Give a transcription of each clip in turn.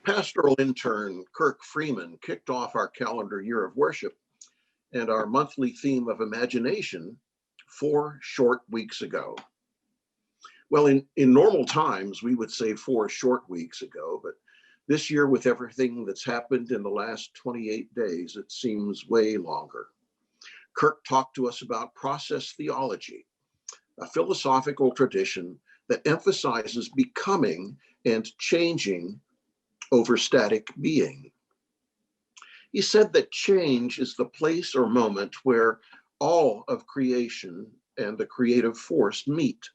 Pastoral intern Kirk Freeman kicked off our calendar year of worship and our monthly theme of imagination 4 short weeks ago. Well, in normal times, we would say 4 short weeks ago, but this year, with everything that's happened in the last 28 days, it seems way longer. Kirk talked to us about process theology, a philosophical tradition that emphasizes becoming and changing over static being. He said that change is the place or moment where all of creation and the creative force meet.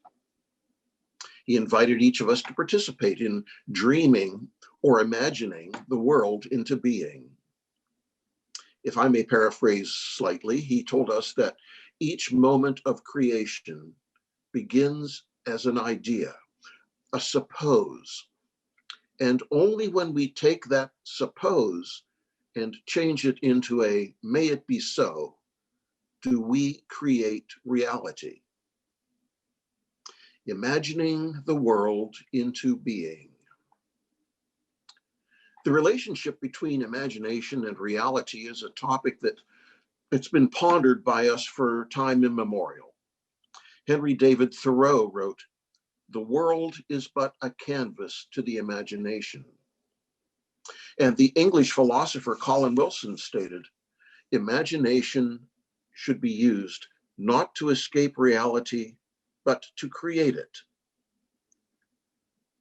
He invited each of us to participate in dreaming or imagining the world into being. If I may paraphrase slightly, he told us that each moment of creation begins as an idea, a suppose. And only when we take that suppose and change it into a may it be so, do we create reality. Imagining the world into being. The relationship between imagination and reality is a topic that's been pondered by us for time immemorial. Henry David Thoreau wrote, "The world is but a canvas to the imagination." And the English philosopher Colin Wilson stated, "Imagination should be used not to escape reality, but to create it."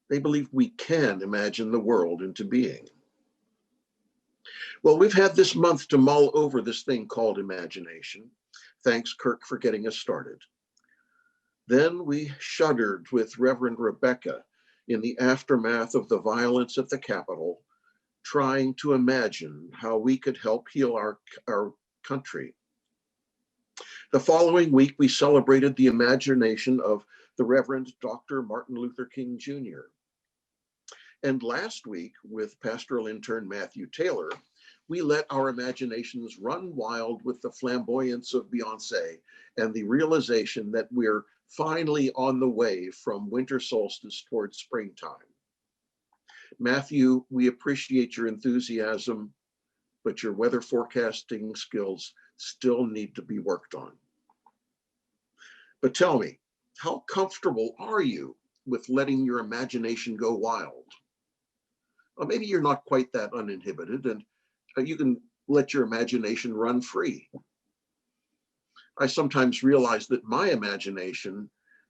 They believe we can imagine the world into being. Well, we've had this month to mull over this thing called imagination. Thanks, Kirk, for getting us started. Then we shuddered with Reverend Rebecca in the aftermath of the violence at the Capitol, trying to imagine how we could help heal our country. The following week, we celebrated the imagination of the Reverend Dr. Martin Luther King Jr. And last week, with pastoral intern Matthew Taylor, we let our imaginations run wild with the flamboyance of Beyonce and the realization that we're finally on the way from winter solstice towards springtime. Matthew, we appreciate your enthusiasm, but your weather forecasting skills still need to be worked on. But tell me, how comfortable are you with letting your imagination go wild? Well, maybe you're not quite that uninhibited and you can let your imagination run free. I sometimes realize that my imagination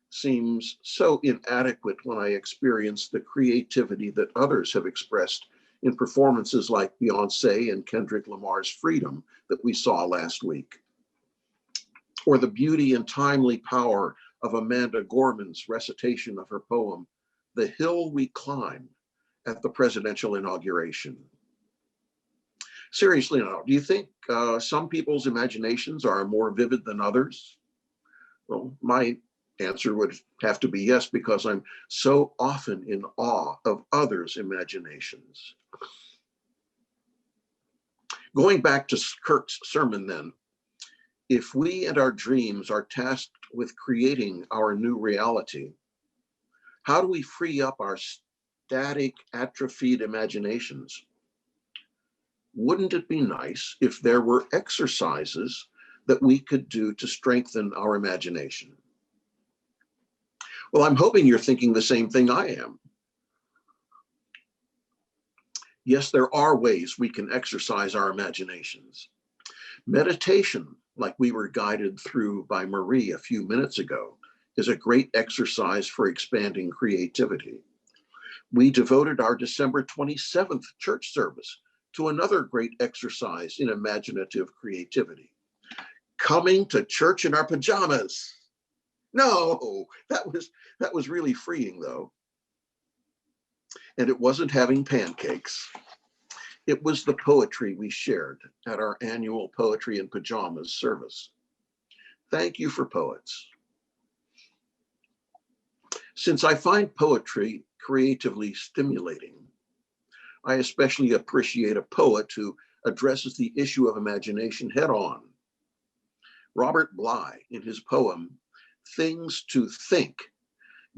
seems so inadequate when I experience the creativity that others have expressed in performances like Beyonce and Kendrick Lamar's Freedom that we saw last week, or the beauty and timely power of Amanda Gorman's recitation of her poem, "The Hill We Climb," at the presidential inauguration. Seriously now, do you think some people's imaginations are more vivid than others? Well, my answer would have to be yes, because I'm so often in awe of others' imaginations. Going back to Kirk's sermon then, if we and our dreams are tasked with creating our new reality, how do we free up our static, atrophied imaginations? Wouldn't it be nice if there were exercises that we could do to strengthen our imagination? Well, I'm hoping you're thinking the same thing I am. Yes, there are ways we can exercise our imaginations. Meditation, like we were guided through by Marie a few minutes ago, is a great exercise for expanding creativity. We devoted our December 27th church service to another great exercise in imaginative creativity: coming to church in our pajamas. No, that was really freeing though. And it wasn't having pancakes. It was the poetry we shared at our annual Poetry in Pajamas service. Thank you for poets. Since I find poetry creatively stimulating, I especially appreciate a poet who addresses the issue of imagination head on. Robert Bly, in his poem, "Things to Think,"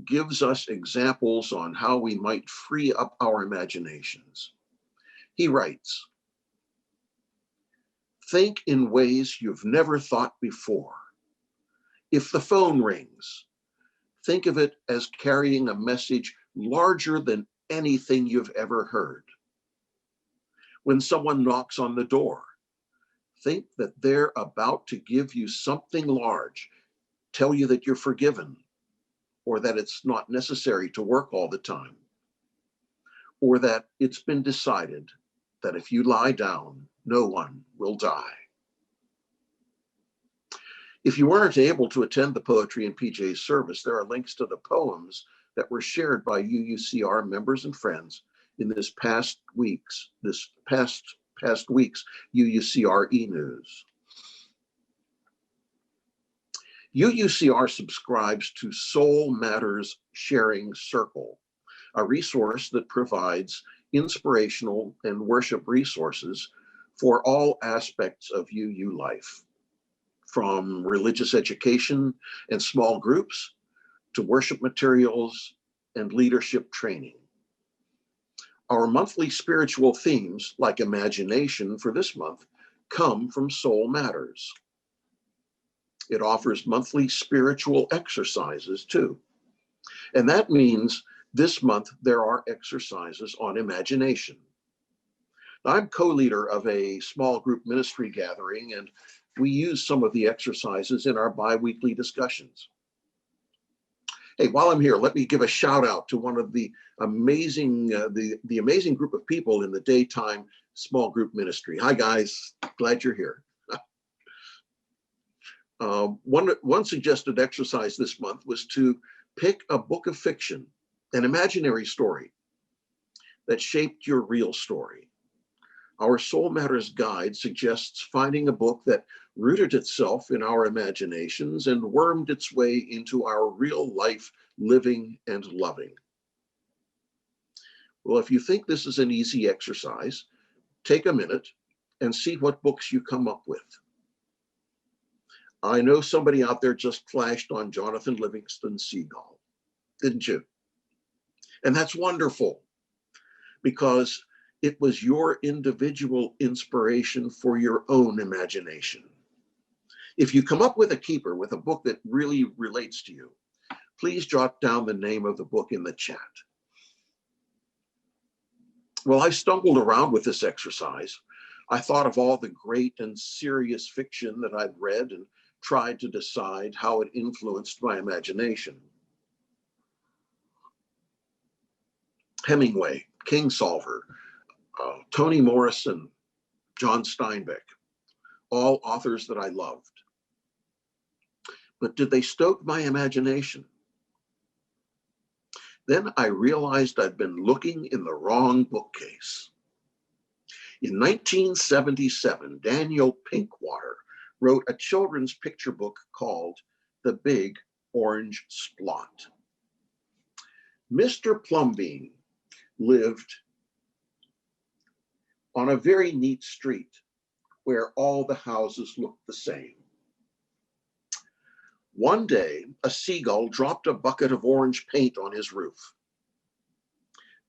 gives us examples on how we might free up our imaginations. He writes, think in ways you've never thought before. If the phone rings, think of it as carrying a message larger than anything you've ever heard. When someone knocks on the door, think that they're about to give you something large, tell you that you're forgiven, or that it's not necessary to work all the time, or that it's been decided that if you lie down, no one will die. If you weren't able to attend the Poetry and PJ service, there are links to the poems that were shared by UUCR members and friends in this past week's UUCR e-news. UUCR subscribes to Soul Matters Sharing Circle, a resource that provides inspirational and worship resources for all aspects of UU life, from religious education and small groups to worship materials and leadership training. Our monthly spiritual themes, like imagination for this month, come from Soul Matters. It offers monthly spiritual exercises too. And that means this month there are exercises on imagination. I'm co-leader of a small group ministry gathering, and we use some of the exercises in our bi-weekly discussions. Hey, while I'm here, let me give a shout out to one of the amazing, the amazing group of people in the daytime small group ministry. Hi guys, glad you're here. One suggested exercise this month was to pick a book of fiction, an imaginary story that shaped your real story. Our Soul Matters guide suggests finding a book that rooted itself in our imaginations and wormed its way into our real life living and loving. Well, if you think this is an easy exercise, take a minute and see what books you come up with. I know somebody out there just flashed on Jonathan Livingston Seagull, didn't you? And that's wonderful, because it was your individual inspiration for your own imagination. If you come up with a keeper with a book that really relates to you, please jot down the name of the book in the chat. Well, I stumbled around with this exercise. I thought of all the great and serious fiction that I'd read and tried to decide how it influenced my imagination. Hemingway, Kingsolver, Toni Morrison, John Steinbeck, all authors that I loved. But did they stoke my imagination? Then I realized I'd been looking in the wrong bookcase. In 1977, Daniel Pinkwater wrote a children's picture book called The Big Orange Splot. Mr. Plumbean lived on a very neat street where all the houses looked the same. One day, a seagull dropped a bucket of orange paint on his roof.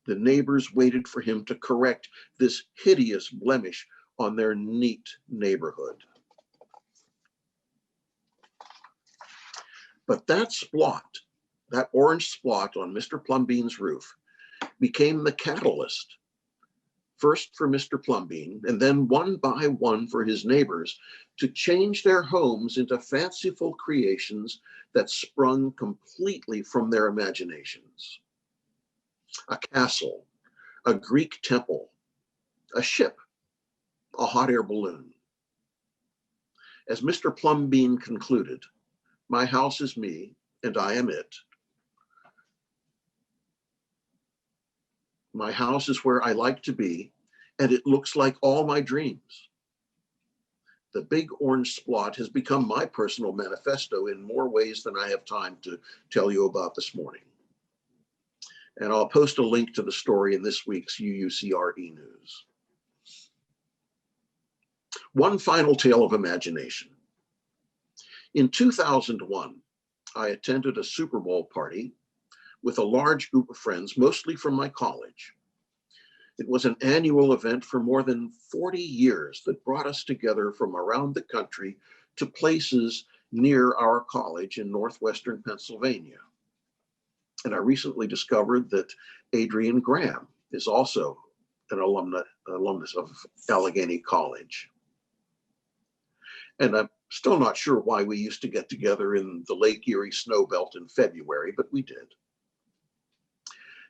The neighbors waited for him to correct this hideous blemish on their neat neighborhood. But that splot, that orange splot on Mr. Plumbean's roof, became the catalyst, first for Mr. Plumbean, and then one by one for his neighbors, to change their homes into fanciful creations that sprung completely from their imaginations. A castle, a Greek temple, a ship, a hot air balloon. As Mr. Plumbean concluded, "My house is me, and I am it. My house is where I like to be, and it looks like all my dreams." The Big Orange Splot has become my personal manifesto in more ways than I have time to tell you about this morning. And I'll post a link to the story in this week's UUCR e-news. One final tale of imagination. In 2001, I attended a Super Bowl party with a large group of friends, mostly from my college. It was an annual event for more than 40 years that brought us together from around the country to places near our college in northwestern Pennsylvania. And I recently discovered that Adrian Graham is also an alumnus of Allegheny College. And I'm still not sure why we used to get together in the Lake Erie snowbelt in February, but we did.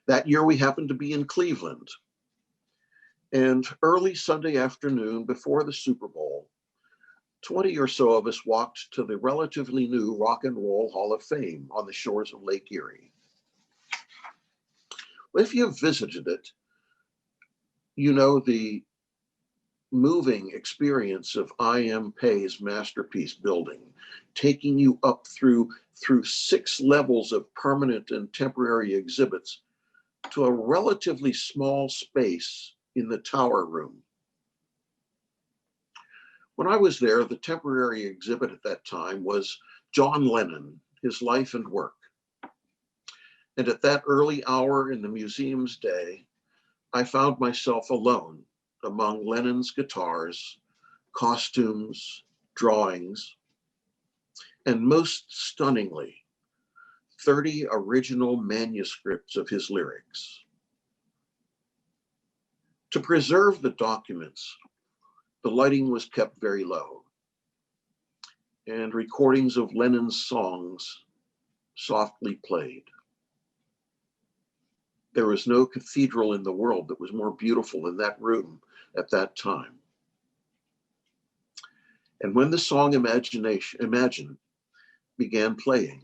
That year we happened to be in Cleveland. And early Sunday afternoon before the Super Bowl, 20 or so of us walked to the relatively new Rock and Roll Hall of Fame on the shores of Lake Erie. If you've visited it, you know the moving experience of I.M. Pei's masterpiece building, taking you up through 6 levels of permanent and temporary exhibits to a relatively small space in the tower room. When I was there, the temporary exhibit at that time was John Lennon, his life and work. And at that early hour in the museum's day, I found myself alone among Lennon's guitars, costumes, drawings, and most stunningly, 30 original manuscripts of his lyrics. To preserve the documents, the lighting was kept very low, and recordings of Lennon's songs softly played. There was no cathedral in the world that was more beautiful than that room at that time. And when the song Imagine began playing,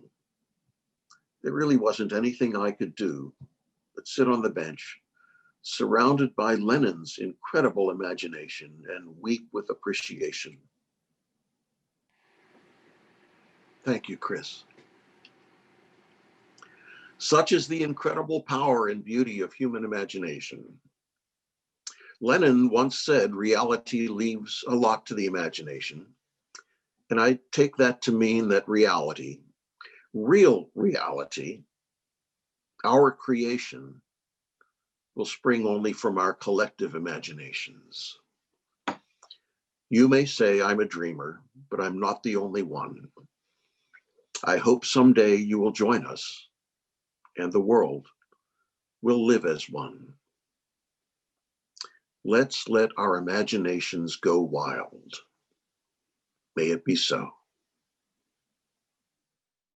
there really wasn't anything I could do but sit on the bench, surrounded by Lennon's incredible imagination, and weep with appreciation. Thank you, Chris. Such is the incredible power and beauty of human imagination. Lennon once said, reality leaves a lot to the imagination. And I take that to mean that reality, real reality, our creation, will spring only from our collective imaginations. You may say I'm a dreamer, but I'm not the only one. I hope someday you will join us and the world will live as one. Let's let our imaginations go wild. May it be so.